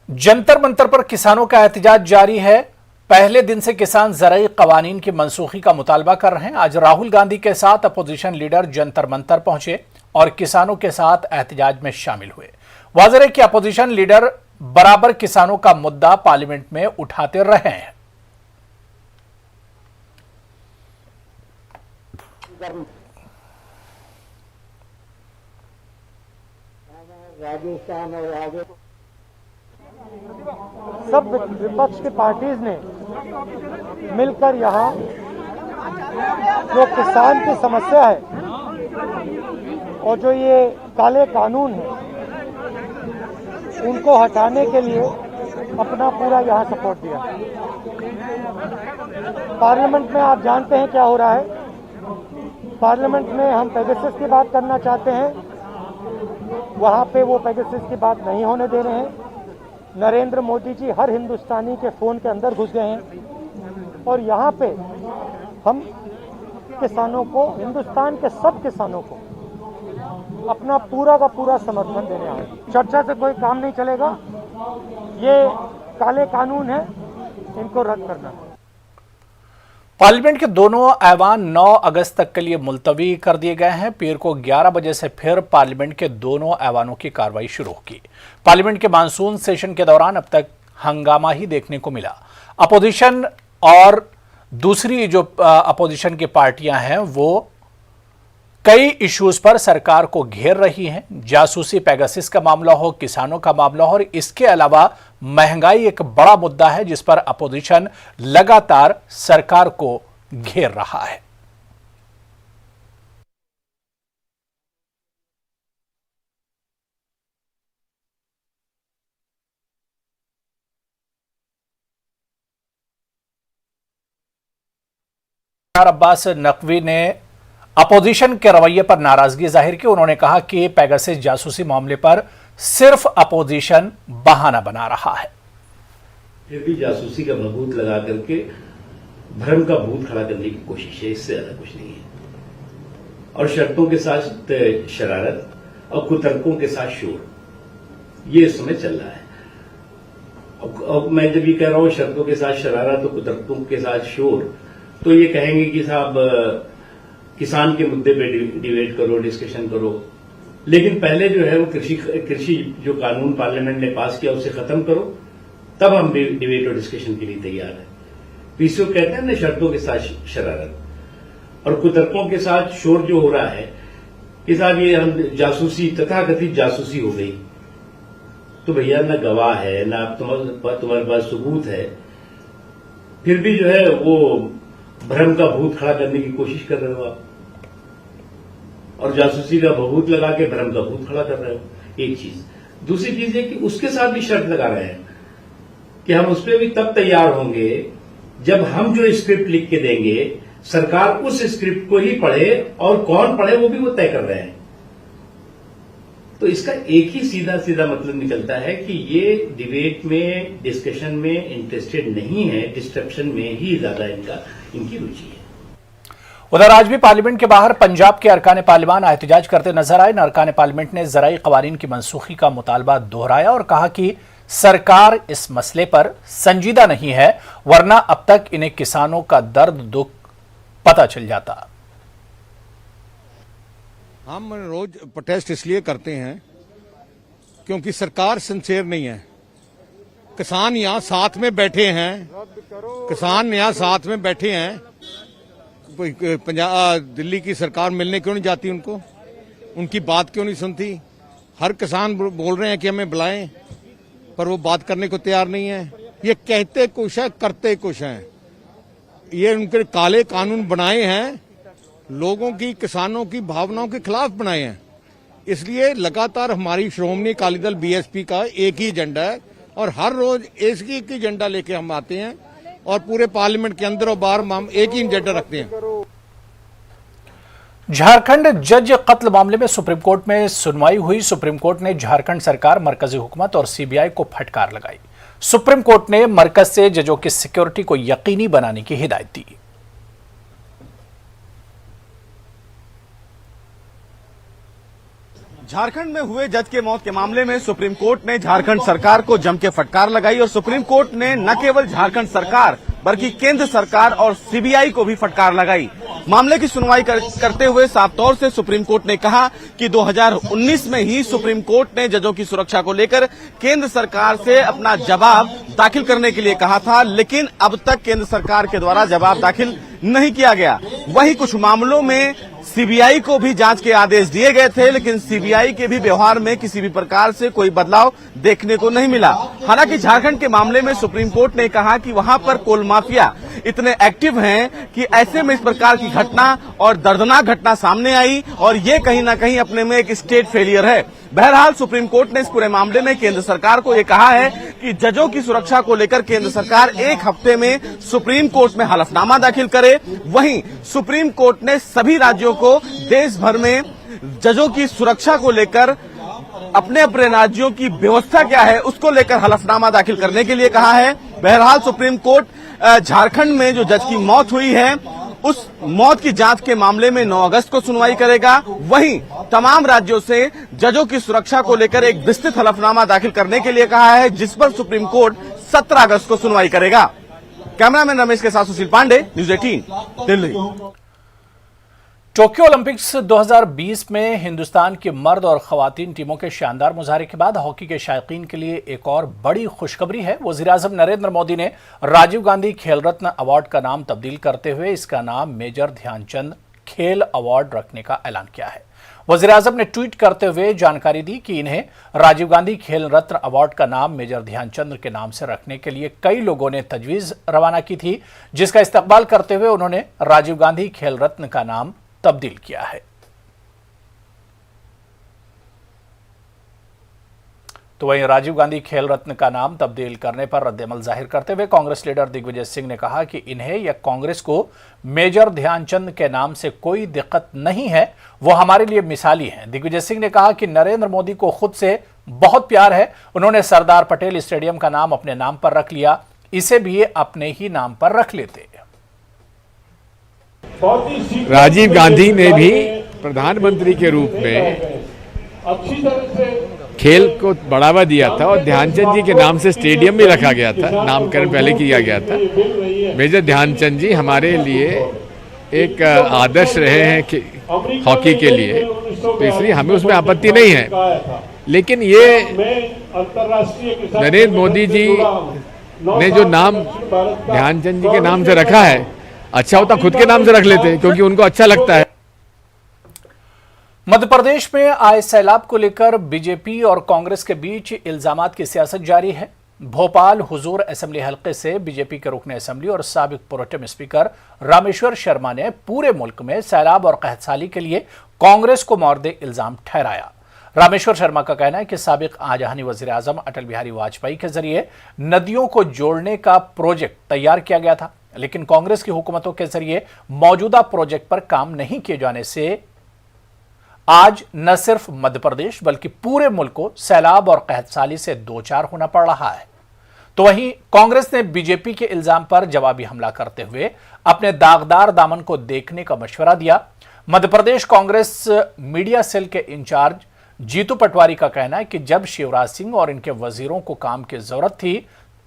जंतर मंतर पर किसानों का एहतजाज जारी है। पहले दिन से किसान ज़राई कवानीन की मनसूखी का मुतालबा कर रहे हैं। आज राहुल गांधी के साथ अपोजिशन लीडर जंतर मंतर पहुंचे और किसानों के साथ एहतजाज में शामिल हुए। वाज़ेह है कि अपोजिशन लीडर बराबर किसानों का मुद्दा पार्लियामेंट में उठाते रहे हैं। राजस्थान और आगे सब विपक्ष की पार्टीज ने मिलकर यहाँ जो किसान की समस्या है और जो ये काले कानून है उनको हटाने के लिए अपना पूरा यहाँ सपोर्ट दिया। पार्लियामेंट में आप जानते हैं क्या हो रहा है। पार्लियामेंट में हम पेगासस की बात करना चाहते हैं, वहाँ पे वो पेगासस की बात नहीं होने दे रहे हैं। नरेंद्र मोदी जी हर हिंदुस्तानी के फोन के अंदर घुस गए हैं और यहाँ पे हम किसानों को, हिंदुस्तान के सब किसानों को अपना पूरा का पूरा समर्थन देने आए। चर्चा से कोई काम नहीं चलेगा। ये काले कानून है, इनको रद्द करना है। पार्लियामेंट के दोनों ऐवान 9 अगस्त तक के लिए मुलतवी कर दिए गए हैं। पीर को 11 बजे से फिर पार्लियामेंट के दोनों ऐवानों की कार्रवाई शुरू होगी। पार्लियामेंट के मानसून सेशन के दौरान अब तक हंगामा ही देखने को मिला। अपोजिशन और दूसरी जो अपोजिशन की पार्टियां हैं वो कई इश्यूज पर सरकार को घेर रही हैं। जासूसी, पेगासस का मामला हो, किसानों का मामला हो और इसके अलावा महंगाई एक बड़ा मुद्दा है जिस पर अपोजिशन लगातार सरकार को घेर रहा है। अब्बास नकवी ने अपोजिशन के रवैये पर नाराजगी जाहिर की। उन्होंने कहा कि पेगासस जासूसी मामले पर सिर्फ अपोजिशन बहाना बना रहा है। फिर भी जासूसी का भभूत लगा करके भ्रम का भूत खड़ा करने की कोशिश है, इससे ज्यादा कुछ नहीं है। और शर्तों के साथ शरारत और कुतर्कों के साथ शोर, ये इस समय चल रहा है। अब मैं जब ये कह रहा हूं शर्तों के साथ शरारत और कुतर्कों के साथ शोर, तो ये कहेंगे कि साहब किसान के मुद्दे पे डिबेट करो, डिस्कशन करो। लेकिन पहले जो है वो कृषि जो कानून पार्लियामेंट ने पास किया उसे खत्म करो, तब हम डिबेट और डिस्कशन के लिए तैयार हैं। पीसीओ कहते हैं ना शर्तों के साथ शरारत और कुतर्कों के साथ शोर जो हो रहा है कि साहब ये हम जासूसी, तथाकथित जासूसी हो गई, तो भैया ना गवाह है ना तुम्हारे पास सबूत है, फिर भी जो है वो भ्रम का भूत खड़ा करने की कोशिश कर रहे हो आप, और जासूसी का भभूत लगा के भ्रम का भूत खड़ा कर रहे हो। एक चीज। दूसरी चीज है कि उसके साथ भी शर्त लगा रहे हैं कि हम उस पर भी तब तैयार होंगे जब हम जो स्क्रिप्ट लिख के देंगे सरकार उस स्क्रिप्ट को ही पढ़े, और कौन पढ़े वो भी वो तय कर रहे हैं। तो इसका एक ही सीधा सीधा मतलब निकलता है कि ये डिबेट में, डिस्कशन में इंटरेस्टेड नहीं है, डिस्ट्रप्शन में ही ज्यादा इनकी रुचि है। उधर आज भी पार्लियामेंट के बाहर पंजाब के अरकान पार्लियामान एहतजाज करते नजर आए। अरकान पार्लियामेंट ने ज़राई कवानीन की मनसूखी का मुतालबा दोहराया और कहा कि सरकार इस मसले पर संजीदा नहीं है, वरना अब तक इन्हें किसानों का दर्द दुख पता चल जाता। हम रोज प्रोटेस्ट इसलिए करते हैं क्योंकि सरकार सिंसियर नहीं है। किसान यहाँ साथ में बैठे हैं, किसान यहाँ साथ में बैठे हैं। दिल्ली की सरकार मिलने क्यों नहीं जाती उनको, उनकी बात क्यों नहीं सुनती। हर किसान बोल रहे हैं कि हमें बुलाएं, पर वो बात करने को तैयार नहीं है। ये कहते कुछ है, करते कुछ हैं। ये उनके काले कानून बनाए हैं, लोगों की, किसानों की भावनाओं के खिलाफ बनाए हैं। इसलिए लगातार हमारी श्रोमणी अकाली दल बीएसपी का एक ही एजेंडा है और हर रोज एक ही एजेंडा लेके हम आते हैं और पूरे पार्लियामेंट के अंदर और बाहर हम एक ही एजेंडा रखते हैं। झारखंड जज कत्ल मामले में सुप्रीम कोर्ट में सुनवाई हुई। सुप्रीम कोर्ट ने झारखंड सरकार, मरकजी हुकूमत और सीबीआई को फटकार लगाई। सुप्रीम कोर्ट ने मरकज से जजों की सिक्योरिटी को यकीनी बनाने की हिदायत दी। झारखंड में हुए जज के मौत के मामले में सुप्रीम कोर्ट ने झारखंड सरकार को जम के फटकार लगाई और सुप्रीम कोर्ट ने न केवल झारखंड सरकार बल्कि केंद्र सरकार और सीबीआई को भी फटकार लगाई। मामले की सुनवाई करते हुए साफ तौर से सुप्रीम कोर्ट ने कहा कि 2019 में ही सुप्रीम कोर्ट ने जजों की सुरक्षा को लेकर केंद्र सरकार से अपना जवाब दाखिल करने के लिए कहा था, लेकिन अब तक केंद्र सरकार के द्वारा जवाब दाखिल नहीं किया गया। वहीं कुछ मामलों में सीबीआई को भी जांच के आदेश दिए गए थे, लेकिन सीबीआई के भी व्यवहार में किसी भी प्रकार से कोई बदलाव देखने को नहीं मिला। हालांकि झारखंड के मामले में सुप्रीम कोर्ट ने कहा कि वहां पर कोल माफिया इतने एक्टिव हैं कि ऐसे में इस प्रकार की घटना और दर्दनाक घटना सामने आई और ये कहीं ना कहीं अपने में एक स्टेट फेलियर है। बहरहाल सुप्रीम कोर्ट ने इस पूरे मामले में केंद्र सरकार को ये कहा है कि जजों की सुरक्षा को लेकर केंद्र सरकार 1 हफ्ते में सुप्रीम कोर्ट में हलफनामा दाखिल करे। वहीं सुप्रीम कोर्ट ने सभी राज्यों को देश भर में जजों की सुरक्षा को लेकर अपने अपने राज्यों की व्यवस्था क्या है उसको लेकर हलफनामा दाखिल करने के लिए कहा है। बहरहाल सुप्रीम कोर्ट झारखंड में जो जज की मौत हुई है उस मौत की जांच के मामले में 9 अगस्त को सुनवाई करेगा। वहीं तमाम राज्यों से जजों की सुरक्षा को लेकर एक विस्तृत हलफनामा दाखिल करने के लिए कहा है, जिस पर सुप्रीम कोर्ट 17 अगस्त को सुनवाई करेगा। कैमरामैन रमेश के साथ Sushil Pandey, news 18 Delhi. Tokyo Olympics 2020 में हिंदुस्तान की मर्द और खवातीन टीमों के शानदार मुजाहरे के बाद हॉकी के शायकीन के लिए एक और बड़ी खुशखबरी है। वज़ीर-ए-आज़म नरेंद्र मोदी ने राजीव गांधी खेल रत्न अवार्ड का नाम तब्दील करते हुए इसका नाम मेजर ध्यानचंद खेल अवार्ड रखने का ऐलान किया है। वज़ीर-ए-आज़म ने ट्वीट करते हुए जानकारी दी कि इन्हें राजीव गांधी खेल रत्न अवार्ड का नाम मेजर ध्यानचंद के नाम से रखने के लिए कई लोगों ने तजवीज़ रवाना की थी, जिसका इस्तकबाल करते हुए उन्होंने राजीव गांधी खेल रत्न का नाम तब्दील किया है। तो वहीं राजीव गांधी खेल रत्न का नाम तब्दील करने पर रद्द-ए-अमल जाहिर करते हुए कांग्रेस लीडर दिग्विजय सिंह ने कहा कि इन्हें या कांग्रेस को मेजर ध्यानचंद के नाम से कोई दिक्कत नहीं है, वो हमारे लिए मिसाली हैं। दिग्विजय सिंह ने कहा कि नरेंद्र मोदी को खुद से बहुत प्यार है, उन्होंने सरदार पटेल स्टेडियम का नाम अपने नाम पर रख लिया, इसे भी अपने ही नाम पर रख लेते। राजीव गांधी ने भी प्रधानमंत्री के रूप में खेल को बढ़ावा दिया था और ध्यानचंद जी के नाम से स्टेडियम भी रखा गया था, नामकरण पहले किया गया था। मेजर ध्यानचंद जी हमारे लिए एक आदर्श रहे हैं हॉकी के लिए, तो इसलिए हमें उसमें आपत्ति नहीं है। लेकिन ये नरेंद्र मोदी जी ने जो नाम ध्यानचंद जी के नाम से रखा है, अच्छा होता खुद के नाम से रख लेते, क्योंकि उनको अच्छा लगता है। मध्य प्रदेश में आए सैलाब को लेकर बीजेपी और कांग्रेस के बीच इल्जामात की सियासत जारी है। भोपाल हुजूर असेंबली हलके से बीजेपी के रुकने असेंबली और साबिक प्रोटेम स्पीकर रामेश्वर शर्मा ने पूरे मुल्क में सैलाब और कहतसाली के लिए कांग्रेस को मौर्दे इल्जाम ठहराया। रामेश्वर शर्मा का कहना है कि साबिक आजहानी वज़ीर-ए-आज़म अटल बिहारी वाजपेयी के जरिए नदियों को जोड़ने का प्रोजेक्ट तैयार किया गया था, लेकिन कांग्रेस की हुकूमतों के जरिए मौजूदा प्रोजेक्ट पर काम नहीं किए जाने से आज न सिर्फ मध्य प्रदेश बल्कि पूरे मुल्क को सैलाब और कहतसाली से दो चार होना पड़ रहा है। तो वहीं कांग्रेस ने बीजेपी के इल्जाम पर जवाबी हमला करते हुए अपने दागदार दामन को देखने का मशवरा दिया। मध्य प्रदेश कांग्रेस मीडिया सेल के इंचार्ज जीतू पटवारी का कहना है कि जब शिवराज सिंह और इनके वजीरों को काम की जरूरत थी,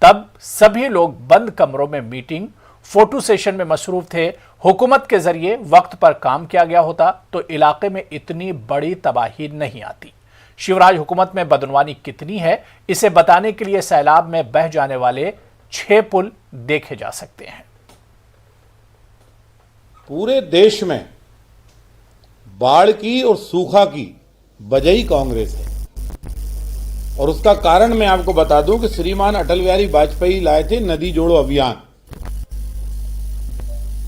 तब सभी लोग बंद कमरों में मीटिंग फोटो सेशन में मसरूफ थे। हुकूमत के जरिए वक्त पर काम किया गया होता तो इलाके में इतनी बड़ी तबाही नहीं आती। शिवराज हुकूमत में बदनवानी कितनी है, इसे बताने के लिए सैलाब में बह जाने वाले 6 पुल देखे जा सकते हैं। पूरे देश में बाढ़ की और सूखा की वजह ही कांग्रेस है, और उसका कारण मैं आपको बता दूं कि श्रीमान अटल बिहारी वाजपेयी लाए थे नदी जोड़ो अभियान,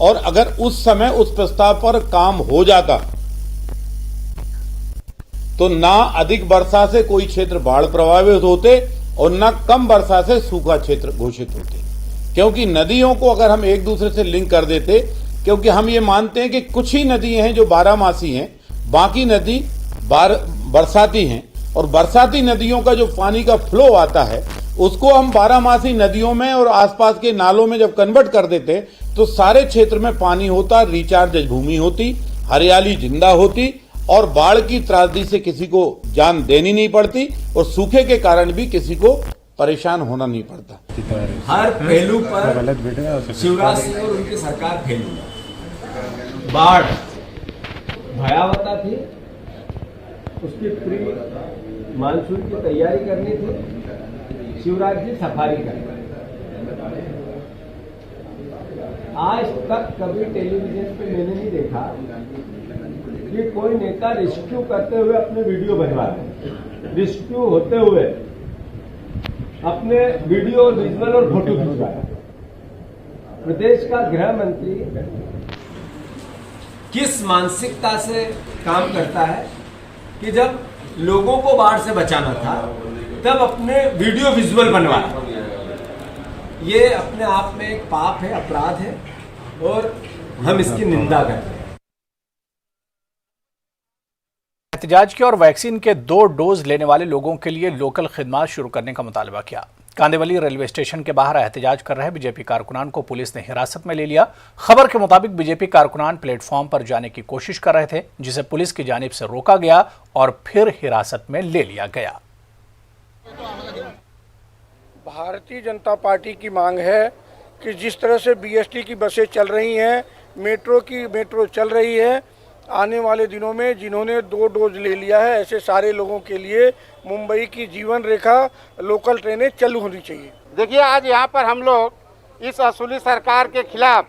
और अगर उस समय उस प्रस्ताव पर काम हो जाता तो ना अधिक वर्षा से कोई क्षेत्र बाढ़ प्रभावित होते और ना कम वर्षा से सूखा क्षेत्र घोषित होते। क्योंकि नदियों को अगर हम एक दूसरे से लिंक कर देते, क्योंकि हम ये मानते हैं कि कुछ ही नदी हैं जो बारहमासी हैं, बाकी नदी बरसाती हैं, और बरसाती नदियों का जो पानी का फ्लो आता है उसको हम बारहमासी नदियों में और आसपास के नालों में जब कन्वर्ट कर देते तो सारे क्षेत्र में पानी होता, रिचार्ज भूमि होती, हरियाली जिंदा होती, और बाढ़ की त्रासदी से किसी को जान देनी नहीं पड़ती और सूखे के कारण भी किसी को परेशान होना नहीं पड़ता। हर पहलू पर शिवराज सिंह और उनकी सरकार फेल हुई। बाढ़ भयावता थी, उसकी प्री मानसून की तैयारी करनी थी, शिवराज जी सफारी कर रहे। आज तक कभी टेलीविजन पे मैंने नहीं देखा कि कोई नेता रेस्क्यू करते हुए अपने वीडियो बनवा रहे, रेस्क्यू होते हुए अपने वीडियो और विजुअल और फोटो खिंचवा रहे। प्रदेश का गृह मंत्री किस मानसिकता से काम करता है कि जब लोगों को बाढ़ से बचाना था तब अपने वीडियो विजुअल बनवाया। ये अपने आप में एक पाप है, अपराध है और हम इसकी निंदा करते हैं। एहतजाज किया और वैक्सीन के 2 डोज लेने वाले लोगों के लिए लोकल खिदमत शुरू करने का मुतालबा किया। कांदिवली रेलवे स्टेशन के बाहर एहतजाज कर रहे बीजेपी कारकुनान को पुलिस ने हिरासत में ले लिया। खबर के मुताबिक बीजेपी कारकुनान प्लेटफॉर्म पर जाने की कोशिश कर रहे थे, जिसे पुलिस की जानिब से रोका गया और फिर हिरासत में ले लिया गया। भारतीय जनता पार्टी की मांग है कि जिस तरह से बीएसटी की बसें चल रही हैं, मेट्रो चल रही है, आने वाले दिनों में जिन्होंने 2 डोज ले लिया है ऐसे सारे लोगों के लिए मुंबई की जीवन रेखा लोकल ट्रेनें चालू होनी चाहिए। देखिए, आज यहाँ पर हम लोग इस असुली सरकार के खिलाफ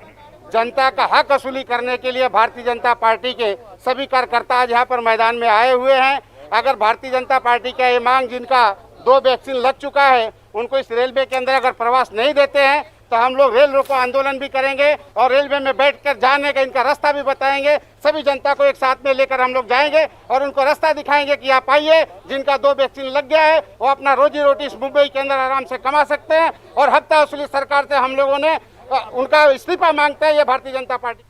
जनता का हक असुली करने के लिए भारतीय जनता पार्टी के सभी कार्यकर्ता आज यहाँ पर मैदान में आए हुए हैं। अगर भारतीय जनता पार्टी का ये मांग, जिनका 2 वैक्सीन लग चुका है, उनको इस रेलवे के अंदर अगर प्रवास नहीं देते हैं तो हम लोग रेल रोको आंदोलन भी करेंगे और रेलवे में बैठकर जाने का इनका रास्ता भी बताएंगे। सभी जनता को एक साथ में लेकर हम लोग जाएंगे और उनको रास्ता दिखाएंगे कि आप आइए, जिनका 2 वैक्सीन लग गया है वो अपना रोजी रोटी इस मुंबई के अंदर आराम से कमा सकते हैं। और हफ्ता वसूली सरकार से हम लोगों ने उनका इस्तीफा मांगते हैं, ये भारतीय जनता पार्टी।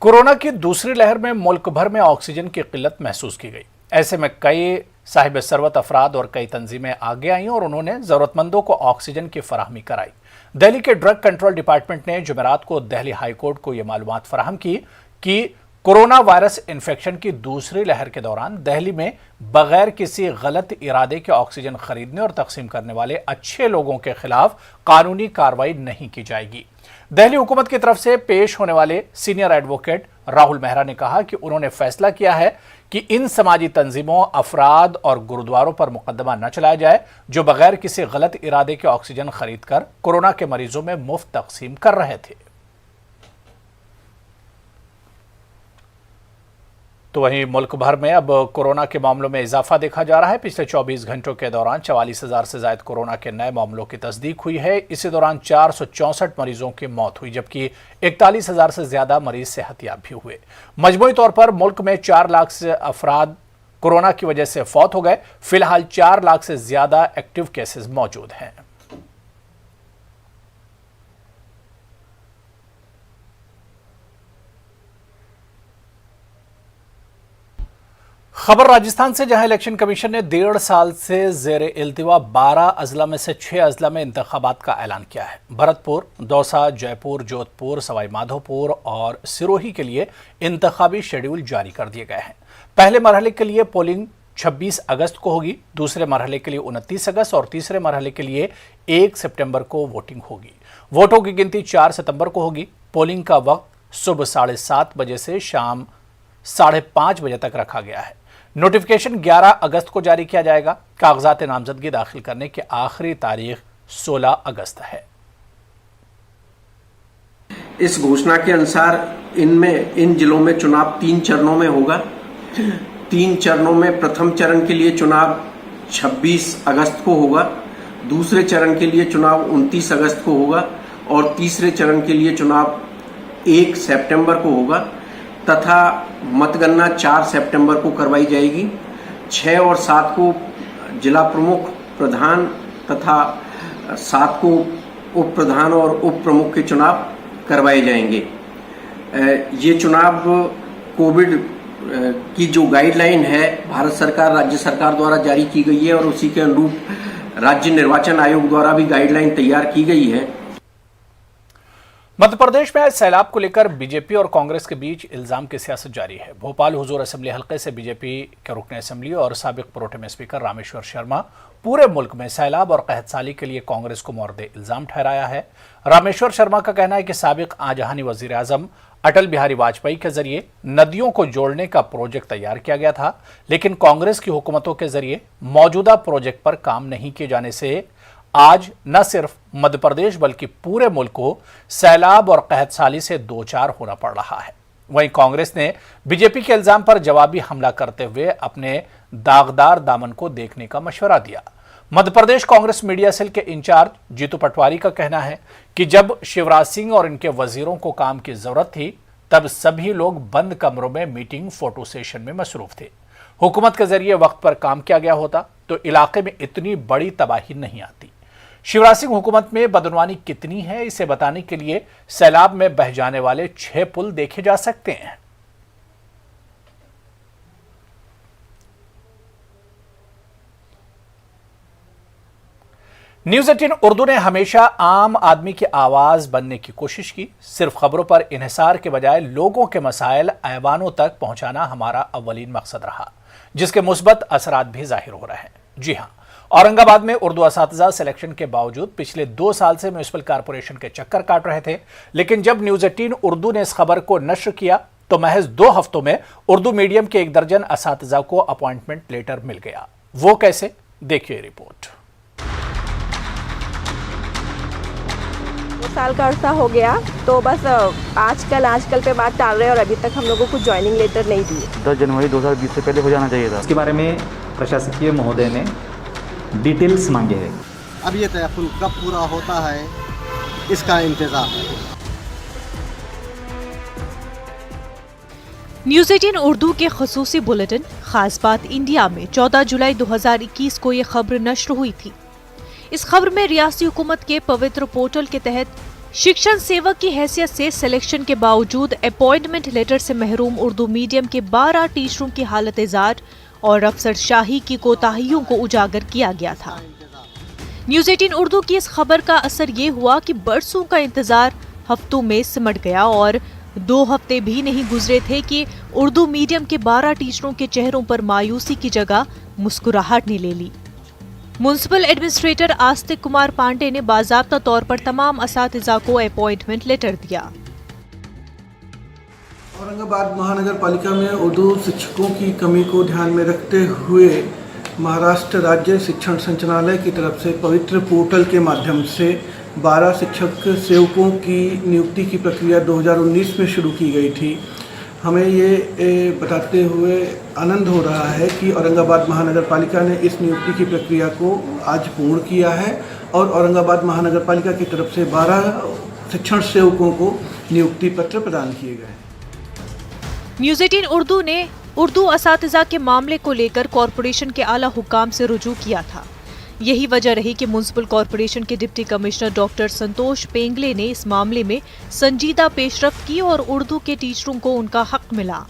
कोरोना की दूसरी लहर में मुल्क भर में ऑक्सीजन की किल्लत महसूस की गई। ऐसे में कई साहिब सरवत अफराद और कई तंजीमें आगे आईं और उन्होंने जरूरतमंदों को ऑक्सीजन की फराहमी कराई। दिल्ली के ड्रग कंट्रोल डिपार्टमेंट ने जुमेरात को दिल्ली हाईकोर्ट को यह मालूमात फराहम की कि कोरोना वायरस इन्फेक्शन की दूसरी लहर के दौरान दिल्ली में बगैर किसी गलत इरादे के ऑक्सीजन खरीदने और तकसीम करने वाले अच्छे लोगों के खिलाफ कानूनी कार्रवाई नहीं की जाएगी। दिल्ली हुकूमत की तरफ से पेश होने वाले सीनियर एडवोकेट राहुल मेहरा ने कहा कि उन्होंने फैसला किया है कि इन समाजी तंजीमों, अफराद और गुरुद्वारों पर मुकदमा न चलाया जाए जो बगैर किसी गलत इरादे के ऑक्सीजन खरीदकर कोरोना के मरीजों में मुफ्त तकसीम कर रहे थे। तो वहीं मुल्क भर में अब कोरोना के मामलों में इजाफा देखा जा रहा है। पिछले 24 घंटों के दौरान 44,000 से ज्यादा कोरोना के नए मामलों की तस्दीक हुई है। इसी दौरान 464 मरीजों की मौत हुई, जबकि 41,000 से ज्यादा मरीज सेहतयाब भी हुए। मजमूई तौर पर मुल्क में 4 लाख से अफराद कोरोना की वजह से फौत हो गए। फिलहाल 4 लाख से ज्यादा एक्टिव केसेस मौजूद हैं। खबर राजस्थान से, जहां इलेक्शन कमीशन ने 1.5 साल से जेर इल्तिवा 12 अजला में से 6 अजला में इंतखाबात का ऐलान किया है। भरतपुर, दौसा, जयपुर, जोधपुर, सवाई माधोपुर और सिरोही के लिए इंतखाबी शेड्यूल जारी कर दिए गए हैं। पहले मरहले के लिए पोलिंग 26 अगस्त को होगी, दूसरे मरहले के लिए 29 अगस्त और तीसरे मरहले के लिए 1 सितंबर को वोटिंग होगी। वोटों की गिनती 4 सितंबर को होगी। पोलिंग का वक्त सुबह 7:30 बजे से शाम 5:30 बजे तक रखा गया है। नोटिफिकेशन 11 अगस्त को जारी किया जाएगा। कागजात नामजदगी दाखिल करने की आखिरी तारीख 16 अगस्त है। इस घोषणा के अनुसार इन जिलों में चुनाव 3 चरणों में होगा। 3 चरणों में प्रथम चरण के लिए चुनाव 26 अगस्त को होगा, दूसरे चरण के लिए चुनाव 29 अगस्त को होगा और तीसरे चरण के लिए चुनाव 1 सितंबर को होगा तथा मतगणना 4 सितंबर को करवाई जाएगी। 6 और 7 को जिला प्रमुख, प्रधान तथा 7 को उप प्रधान और उप प्रमुख के चुनाव करवाए जाएंगे। ये चुनाव कोविड की जो गाइडलाइन है भारत सरकार, राज्य सरकार द्वारा जारी की गई है और उसी के अनुरूप राज्य निर्वाचन आयोग द्वारा भी गाइडलाइन तैयार की गई है। मध्य प्रदेश में आज सैलाब को लेकर बीजेपी और कांग्रेस के बीच इल्जाम की सियासत जारी है। भोपाल हुजूर असेंबली हलके से बीजेपी के रुकन असेंबली और साबिक प्रोटेम स्पीकर रामेश्वर शर्मा पूरे मुल्क में सैलाब और कहतसाली के लिए कांग्रेस को मोर्द इल्जाम ठहराया है। रामेश्वर शर्मा का कहना है कि साबिक आजहानी वजीर आजम अटल बिहारी वाजपेयी के जरिए नदियों को जोड़ने का प्रोजेक्ट तैयार किया गया था, लेकिन कांग्रेस की हुकूमतों के जरिए मौजूदा प्रोजेक्ट पर काम नहीं किए जाने से आज न सिर्फ मध्य प्रदेश बल्कि पूरे मुल्क को सैलाब और कहतसाली से दो चार होना पड़ रहा है। वहीं कांग्रेस ने बीजेपी के इल्जाम पर जवाबी हमला करते हुए अपने दागदार दामन को देखने का मशवरा दिया। मध्य प्रदेश कांग्रेस मीडिया सेल के इंचार्ज जीतू पटवारी का कहना है कि जब शिवराज सिंह और इनके वजीरों को काम की जरूरत थी तब सभी लोग बंद कमरों में मीटिंग फोटो सेशन में मसरूफ थे। हुकूमत के जरिए वक्त पर काम किया गया होता तो इलाके में इतनी बड़ी तबाही नहीं आती। शिवराज सिंह हुकूमत में बदनवानी कितनी है इसे बताने के लिए सैलाब में बह जाने वाले 6 पुल देखे जा सकते हैं। न्यूज़ 18 उर्दू ने हमेशा आम आदमी की आवाज बनने की कोशिश की। सिर्फ खबरों पर इन्हिसार के बजाय लोगों के मसाइल ऐवानों तक पहुंचाना हमारा अव्वलीन मकसद रहा, जिसके मुस्बत असरात भी जाहिर हो रहे हैं। जी हां, औरंगाबाद में उर्दू असातिज़ा सिलेक्शन के बावजूद पिछले 2 साल से म्युनिसिपल कॉरपोरेशन के चक्कर काट रहे थे, लेकिन जब न्यूज़ 18 उर्दू ने इस खबर को नश्र किया तो महज 2 हफ्तों में उर्दू मीडियम के 1 दर्जन असातिज़ा को अपॉइंटमेंट लेटर मिल गया। वो कैसे, देखिए रिपोर्ट। 2 साल का अर्सा हो गया तो बस आजकल पे बात टाल रहे और अभी तक हम लोगों को ज्वाइनिंग लेटर नहीं दिए। 10 जनवरी 2020 से पहले हो जाना चाहिए था। इसके बारे में प्रशासकीय महोदय ने डिटेल्स मांगे हैं। अब ये तयफुल कब पूरा होता है इसका इंतजार है। न्यूज़ 18 उर्दू के खसूसी बुलेटिन खास बात इंडिया में 14 जुलाई 2021 को ये खबर नश्र हुई थी। इस खबर में रियासती हुकूमत के पवित्र पोर्टल के तहत शिक्षण सेवक की हैसियत से सिलेक्शन के बावजूद अपॉइंटमेंट लेटर से महरूम उर्दू मीडियम के 12 टीचरों की हालत इज़ार और अफसरशाही की कोताहियों को उजागर किया गया था। न्यूज़ 18 उर्दू की इस खबर का असर ये हुआ कि बरसों का इंतजार हफ्तों में सिमट गया और 2 हफ्ते भी नहीं गुजरे थे कि उर्दू मीडियम के 12 टीचरों के चेहरों पर मायूसी की जगह मुस्कुराहट ने ले ली। म्युनिसिपल एडमिनिस्ट्रेटर आस्तिक कुमार पांडे ने बाज़ाब्ता तौर पर तमाम असातिज़ा को अपॉइंटमेंट लेटर दिया। औरंगाबाद महानगर पालिका में उर्दू शिक्षकों की कमी को ध्यान में रखते हुए महाराष्ट्र राज्य शिक्षण संचालनालय की तरफ से पवित्र पोर्टल के माध्यम से 12 शिक्षक सेवकों की नियुक्ति की प्रक्रिया 2019 में शुरू की गई थी। हमें ये बताते हुए आनंद हो रहा है कि औरंगाबाद महानगर पालिका ने इस नियुक्ति की प्रक्रिया को आज पूर्ण किया है और औरंगाबाद महानगर पालिका की तरफ से 12 शिक्षण सेवकों को नियुक्ति पत्र प्रदान किए गए। न्यूज़ 18 उर्दू ने उर्दू असातिज़ा के मामले को लेकर कॉरपोरेशन के आला हुक्काम से रुजू किया था। यही वजह रही कि म्युनिसिपल कॉरपोरेशन के डिप्टी कमिश्नर डॉक्टर संतोष पेंगले ने इस मामले में संजीदा पेशरफ्त की और उर्दू के टीचरों को उनका हक मिला।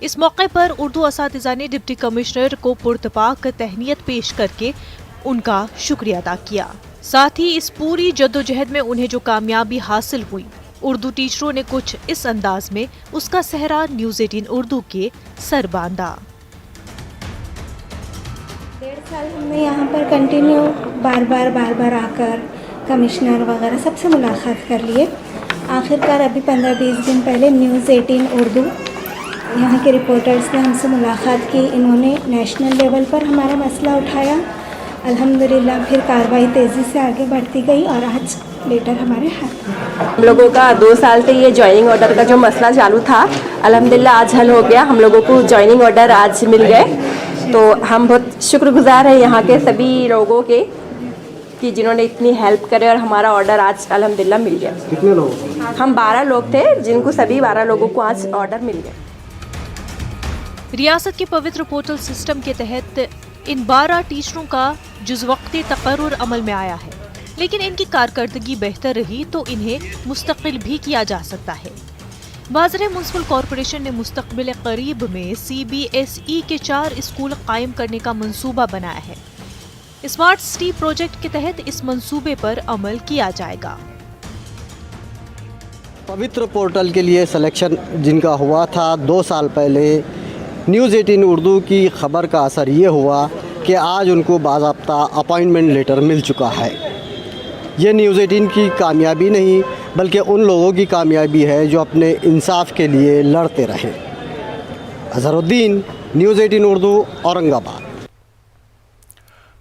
इस मौके पर उर्दू असातिज़ा ने डिप्टी कमिश्नर को पुरतपाक तहनीत पेश करके उनका शुक्रिया अदा किया। साथ ही इस पूरी जद्दोजहद में उन्हें जो कामयाबी हासिल हुई, उर्दू टीचरों ने कुछ इस अंदाज में उसका सेहरा न्यूज़ 18 उर्दू के सर बांधा। 1.5 साल हमने यहाँ पर कंटिन्यू बार बार आकर कमिश्नर वगैरह सबसे मुलाकात कर लिए। आखिरकार अभी 15-20 दिन पहले न्यूज़ 18 उर्दू यहाँ के रिपोर्टर्स ने हमसे मुलाकात की। इन्होंने नेशनल लेवल पर हमारा मसला उठाया। अल्हम्दुलिल्लाह फिर कार्रवाई तेज़ी से आगे बढ़ती गई और आज लेटर हमारे हाथ में। हम लोगों का 2 साल से ये ज्वाइनिंग ऑर्डर का जो मसला चालू था अल्हम्दुलिल्लाह आज हल हो गया। हम लोगों को ज्वाइनिंग ऑर्डर आज मिल गए, तो हम बहुत शुक्रगुजार हैं यहाँ के सभी लोगों के कि जिन्होंने इतनी हेल्प करे और हमारा ऑर्डर आज अल्हम्दुलिल्लाह मिल गया। कितने लोग? हम 12 लोग थे जिनको सभी 12 लोगों को आज ऑर्डर मिल गया। रियासत के पवित्र पोर्टल सिस्टम के तहत इन 12 टीचरों का जुज़वक्ती तकर्रुर अमल में आया है, लेकिन इनकी कारकर्दगी बेहतर रही तो इन्हें मुस्तकिल भी किया जा सकता है। वाज़ेह म्युनिसिपल कॉरपोरेशन ने मुस्तक़बिल करीब में CBSE के 4 स्कूल कायम करने का मंसूबा बनाया है। स्मार्ट सिटी प्रोजेक्ट के तहत इस मंसूबे पर अमल किया जाएगा। पवित्र पोर्टल के लिए सिलेक्शन जिनका हुआ था 2 साल पहले, न्यूज़ 18 उर्दू की खबर का असर ये हुआ कि आज उनको बाज़ाब्ता अपॉइंटमेंट लेटर मिल चुका है। ये न्यूज़ 18 की कामयाबी नहीं बल्कि उन लोगों की कामयाबी है जो अपने इंसाफ के लिए लड़ते रहे। Azharuddin, news 18 Urdu, Aurangabad.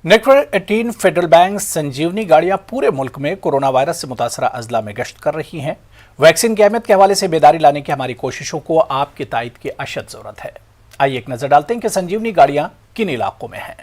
Network 18 federal bank Sanjeevani गाड़ियां पूरे मुल्क में कोरोना वायरस से मुतासरा अजला में गश्त कर रही हैं। वैक्सीन की अहमियत के हवाले से बेदारी लाने की हमारी कोशिशों को आपकी तायद की अशद जरूरत है। आइए एक नजर डालते हैं कि संजीवनी गाड़ियां किन इलाकों में हैं।